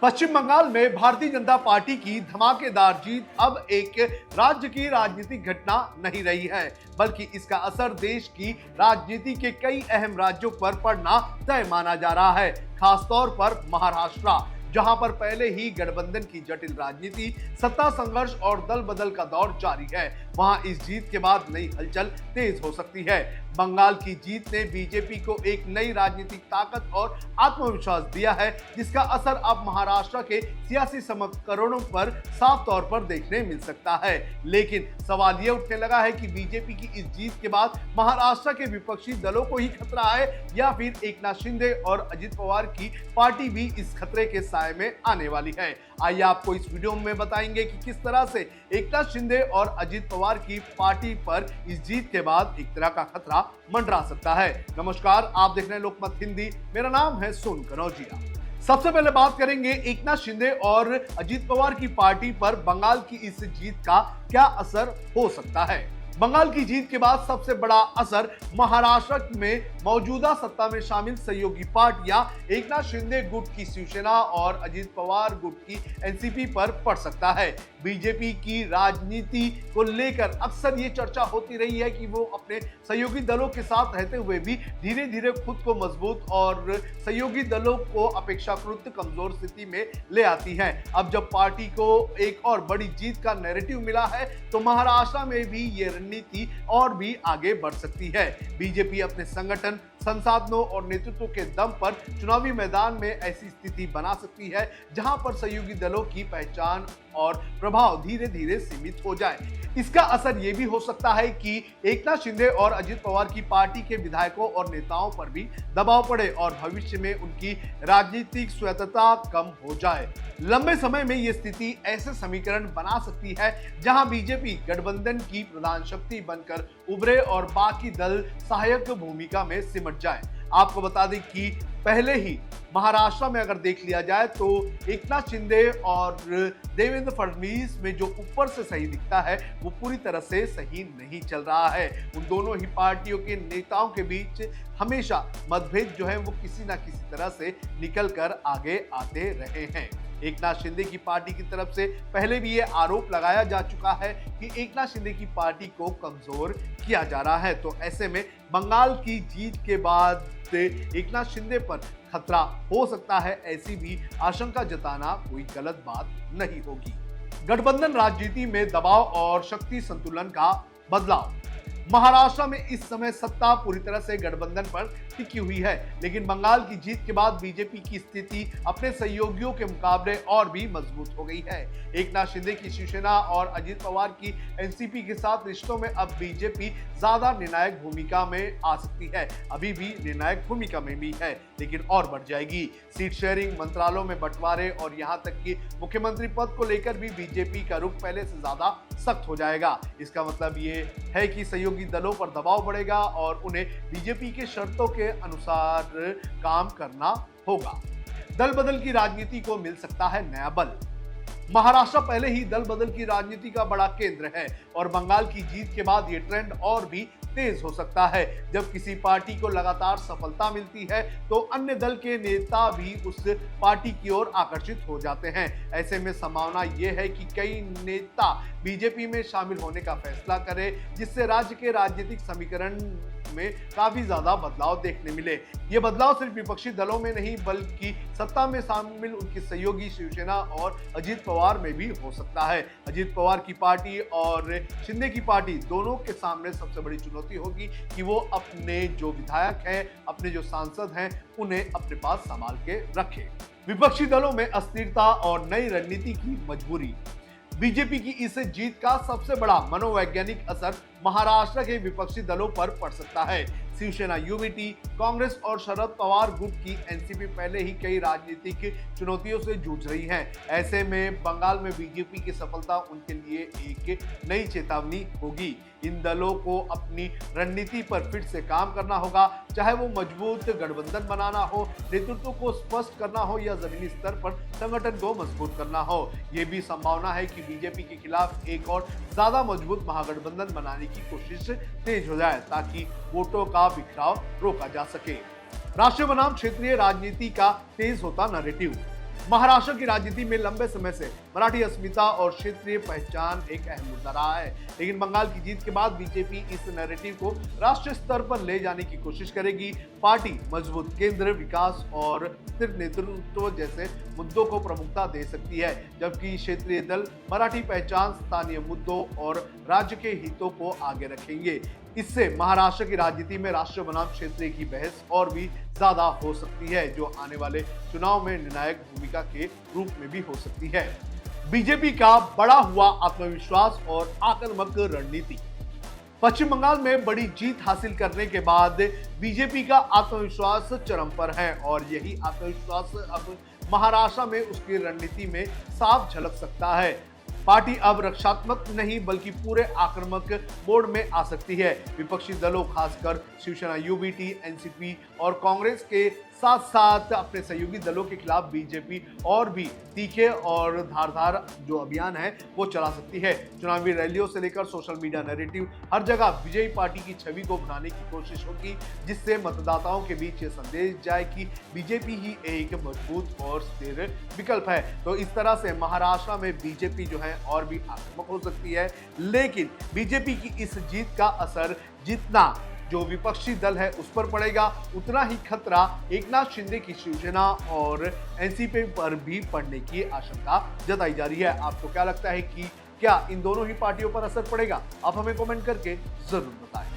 पश्चिम बंगाल में भारतीय जनता पार्टी की धमाकेदार जीत अब एक राज्य की राजनीतिक घटना नहीं रही है, बल्कि इसका असर देश की राजनीति के कई अहम राज्यों पर पड़ना तय माना जा रहा है। खासतौर पर महाराष्ट्र, जहां पर पहले ही गठबंधन की जटिल राजनीति, सत्ता संघर्ष और दल बदल का दौर जारी है, वहां इस जीत के बाद नई हलचल तेज हो सकती है। बंगाल की जीत ने बीजेपी को एक नई राजनीतिक ताकत और आत्मविश्वास दिया है, जिसका असर अब महाराष्ट्र के सियासी समीकरणों पर साफ तौर पर देखने मिल सकता है। लेकिन सवाल यह उठने लगा है कि बीजेपी की इस जीत के बाद महाराष्ट्र के विपक्षी दलों को ही खतरा है या फिर एकनाथ शिंदे और अजित पवार की पार्टी भी इस खतरे के साए में आने वाली है। आइए आपको इस वीडियो में बताएंगे कि किस तरह से एकनाथ शिंदे और अजित पवार की पार्टी पर इस जीत के बाद एक तरह का खतरा मंडरा सकता है। नमस्कार, आप देख रहे हैं लोकमत हिंदी, मेरा नाम है सोनू कनौजिया। सबसे पहले बात करेंगे एकनाथ शिंदे और अजित पवार की पार्टी पर बंगाल की इस जीत का क्या असर हो सकता है। बंगाल की जीत के बाद सबसे बड़ा असर महाराष्ट्र में मौजूदा सत्ता में शामिल सहयोगी पार्टियां एकनाथ शिंदे गुट की शिवसेना और अजित पवार गुट की एनसीपी पर पड़ सकता है। बीजेपी की राजनीति को लेकर अक्सर ये चर्चा होती रही है कि वो अपने सहयोगी दलों के साथ रहते हुए भी धीरे धीरे खुद को मजबूत और सहयोगी दलों को अपेक्षाकृत कमजोर स्थिति में ले आती है। अब जब पार्टी को एक और बड़ी जीत का नैरेटिव मिला है, तो महाराष्ट्र में भी ये रणनीति और भी आगे बढ़ सकती है। बीजेपी अपने संगठन, संसाधनों और नेतृत्व के दम पर चुनावी मैदान में ऐसी स्थिति बना सकती है जहां पर सहयोगी दलों की पहचान और प्रभाव धीरे धीरे सीमित हो जाए। इसका असर यह भी हो सकता है कि एकनाथ शिंदे और अजित पवार की पार्टी के विधायकों और नेताओं पर भी दबाव पड़े और भविष्य में उनकी राजनीतिक स्वतंत्रता कम हो जाए। लंबे समय में यह स्थिति ऐसे समीकरण बना सकती है जहां बीजेपी गठबंधन की प्रधान शक्ति बनकर उभरे और बाकी दल सहायक भूमिका में सिमट जाए। आपको बता दें कि पहले ही महाराष्ट्र में अगर देख लिया जाए तो एकनाथ शिंदे और देवेंद्र फडणवीस में जो ऊपर से सही दिखता है वो पूरी तरह से सही नहीं चल रहा है। उन दोनों ही पार्टियों के नेताओं के बीच हमेशा मतभेद जो है वो किसी ना किसी तरह से निकल कर आगे आते रहे हैं। एकनाथ शिंदे की पार्टी की तरफ से पहले भी ये आरोप लगाया जा चुका है कि एकनाथ शिंदे की पार्टी को कमजोर किया जा रहा है। तो ऐसे में बंगाल की जीत के बाद एकनाथ शिंदे पर खतरा हो सकता है, ऐसी भी आशंका जताना कोई गलत बात नहीं होगी। गठबंधन राजनीति में दबाव और शक्ति संतुलन का बदलाव। महाराष्ट्र में इस समय सत्ता पूरी तरह से गठबंधन पर टिकी हुई है, लेकिन बंगाल की जीत के बाद बीजेपी की स्थिति अपने सहयोगियों के मुकाबले और भी मजबूत हो गई है। एकनाथ शिंदे की शिवसेना और अजित पवार की एनसीपी के साथ रिश्तों में अब बीजेपी ज्यादा निर्णायक भूमिका में आ सकती है। अभी भी निर्णायक भूमिका में भी है, लेकिन और बढ़ जाएगी। सीट शेयरिंग, मंत्रालयों में बंटवारे और यहां तक कि मुख्यमंत्री पद को लेकर भी बीजेपी का रुख पहले से ज्यादा सख्त हो जाएगा। इसका मतलब ये है कि सहयोगी दलों पर दबाव बढ़ेगा और उन्हें बीजेपी के शर्तों के अनुसार काम करना होगा। दल बदल की राजनीति को मिल सकता है नया बल। महाराष्ट्र पहले ही दल बदल की राजनीति का बड़ा केंद्र है और बंगाल की जीत के बाद ये ट्रेंड और भी तेज हो सकता है। जब किसी पार्टी को लगातार सफलता मिलती है तो अन्य दल के नेता भी उस पार्टी की ओर आकर्षित हो जाते हैं। ऐसे में संभावना यह है कि कई नेता बीजेपी में शामिल होने का फैसला करें, जिससे राज्य के राजनीतिक समीकरण में काफी ज्यादा बदलाव देखने मिले। ये बदलाव सिर्फ विपक्षी दलों में नहीं बल्कि सत्ता में शामिल उनकी सहयोगी शिवसेना और अजित पवार में भी हो सकता है। अजित पवार की पार्टी और शिंदे की पार्टी दोनों के सामने सबसे बड़ी चुनौती होगी कि वो अपने जो विधायक हैं, अपने जो सांसद हैं, उन्हें अपने पास संभाल के रखें। विपक्षी दलों में अस्थिरता और नई रणनीति की मजबूरी। बीजेपी की इस जीत का सबसे बड़ा मनोवैज्ञानिक असर महाराष्ट्र के विपक्षी दलों पर पड़ सकता है। शिवसेना यूबीटी, कांग्रेस और शरद पवार गुट की एनसीपी पहले ही कई राजनीतिक चुनौतियों से जूझ रही है। ऐसे में बंगाल में बीजेपी की सफलता उनके लिए एक नई चेतावनी होगी। इन दलों को अपनी रणनीति पर फिर से काम करना होगा, चाहे वो मजबूत गठबंधन बनाना हो, नेतृत्व को स्पष्ट करना हो या जमीनी स्तर पर संगठन को मजबूत करना हो। ये भी संभावना है कि बीजेपी के खिलाफ एक और ज्यादा मजबूत महागठबंधन बनाने की कोशिश तेज हो जाए ताकि वोटों का बिखराव रोका जा सके। राष्ट्रीय बनाम क्षेत्रीय राजनीति का तेज होता नैरेटिव। महाराष्ट्र की राजनीति में लंबे समय से मराठी अस्मिता और क्षेत्रीय पहचान एक अहम मुद्दा रहा है, लेकिन बंगाल की जीत के बाद बीजेपी इस नैरेटिव को राष्ट्रीय स्तर पर ले जाने की कोशिश करेगी। पार्टी मजबूत केंद्र, विकास और स्थिर नेतृत्व जैसे मुद्दों को प्रमुखता दे सकती है, जबकि क्षेत्रीय दल मराठी पहचान, स्थानीय मुद्दों और राज्य के हितों को आगे रखेंगे। इससे महाराष्ट्र की राजनीति में राष्ट्र बनाम क्षेत्रीय की बहस और भी ज्यादा हो सकती है, जो आने वाले चुनाव में निर्णायक भूमिका के रूप में भी हो सकती है। बीजेपी का बढ़ा हुआ आत्मविश्वास और आक्रामक रणनीति। पश्चिम बंगाल में बड़ी जीत हासिल करने के बाद बीजेपी का आत्मविश्वास चरम पर है और यही आत्मविश्वास अब महाराष्ट्र में उसकी रणनीति में साफ झलक सकता है। पार्टी अब रक्षात्मक नहीं बल्कि पूरे आक्रामक मोड में आ सकती है। विपक्षी दलों, खासकर शिवसेना, यूबीटी, एनसीपी और कांग्रेस के साथ साथ अपने सहयोगी दलों के खिलाफ बीजेपी और भी तीखे और धारदार जो अभियान है वो चला सकती है। चुनावी रैलियों से लेकर सोशल मीडिया नैरेटिव, हर जगह विजयी पार्टी की छवि को बनाने की कोशिश होगी, जिससे मतदाताओं के बीच ये संदेश जाए कि बीजेपी ही एक मजबूत और स्थिर विकल्प है। तो इस तरह से महाराष्ट्र में बीजेपी जो है और भी आक्रामक हो सकती है, लेकिन बीजेपी की इस जीत का असर जितना जो विपक्षी दल है उस पर पड़ेगा, उतना ही खतरा एकनाथ शिंदे की शिवसेना और एनसीपी पर भी पड़ने की आशंका जताई जा रही है। आपको क्या लगता है कि क्या इन दोनों ही पार्टियों पर असर पड़ेगा? आप हमें कमेंट करके जरूर बताएं।